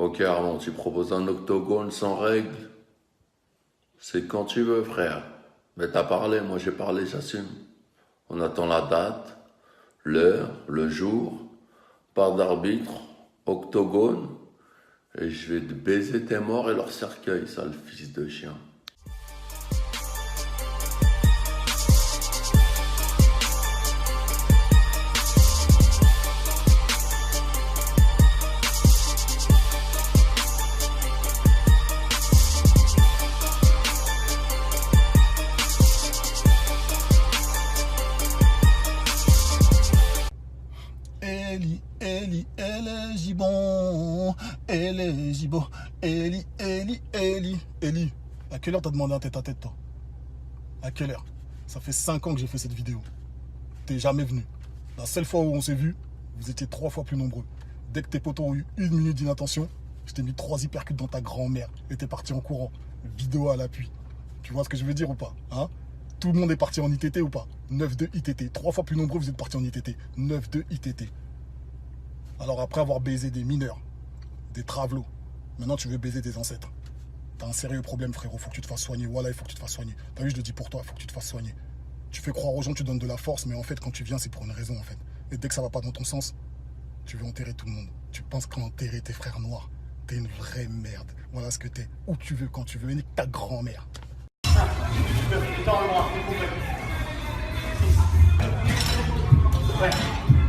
Ok Armand, tu proposes un octogone sans règles? C'est quand tu veux frère. Mais t'as parlé, moi j'ai parlé, j'assume. On attend la date, l'heure, le jour, part d'arbitre, octogone, et je vais te baiser tes morts et leur cercueil, sale fils de chien. Elle est gibon, elle est gibon, Eli. À quelle heure t'as demandé un tête-à-tête, toi? À quelle heure? Ça fait 5 ans que j'ai fait cette vidéo. T'es jamais venu. La seule fois où on s'est vu, vous étiez 3 fois plus nombreux. Dès que tes potos ont eu 1 minute d'inattention, je t'ai mis 3 hypercutes dans ta grand-mère et t'es parti en courant. Vidéo à l'appui. Tu vois ce que je veux dire ou pas, hein? Tout le monde est parti en ITT ou pas? 9-2 ITT. 3 fois plus nombreux, vous êtes partis en ITT. 9-2 ITT. Alors après avoir baisé des mineurs, des travelots, maintenant tu veux baiser des ancêtres. T'as un sérieux problème frérot, faut que tu te fasses soigner. Voilà, il faut que tu te fasses soigner. T'as vu, je le dis pour toi, il faut que tu te fasses soigner. Tu fais croire aux gens que tu donnes de la force, mais en fait quand tu viens c'est pour une raison en fait. Et dès que ça va pas dans ton sens, tu veux enterrer tout le monde. Tu penses qu'enterrer tes frères noirs, t'es une vraie merde. Voilà ce que t'es. Où tu veux, quand tu veux, et nique ta grand-mère. Ouais.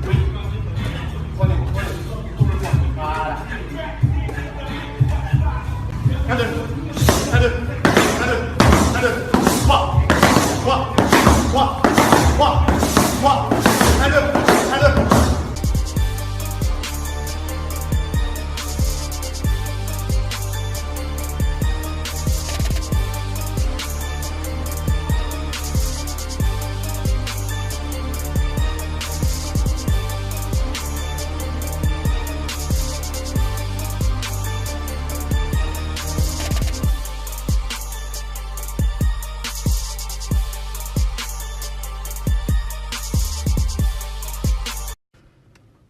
Oui. Prenez. Voilà. Un, deux. Trois. Un, deux.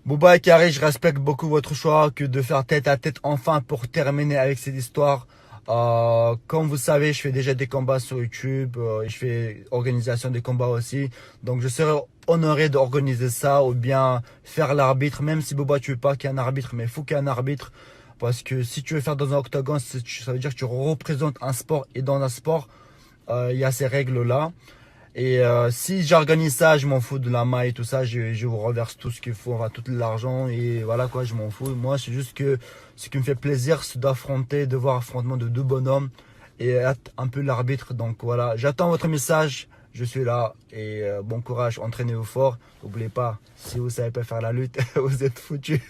Bouba et Carré, je respecte beaucoup votre choix que de faire tête à tête enfin pour terminer avec cette histoire. Comme vous savez, je fais déjà des combats sur YouTube, je fais organisation des combats aussi. Donc je serais honoré d'organiser ça ou bien faire l'arbitre, même si Bouba tu veux pas qu'il y ait un arbitre, mais il faut qu'il y ait un arbitre. Parce que si tu veux faire dans un octogone, ça veut dire que tu représentes un sport et dans un sport, il y a ces règles-là. Et si j'organise ça, je m'en fous de la maille et tout ça, je vous reverse tout ce qu'il faut, enfin tout l'argent et voilà quoi, je m'en fous. Moi c'est juste que ce qui me fait plaisir c'est d'affronter, de voir affrontement de deux bonhommes et être un peu l'arbitre. Donc voilà, j'attends votre message, je suis là et bon courage, entraînez-vous fort. N'oubliez pas, si vous savez pas faire la lutte, vous êtes foutus.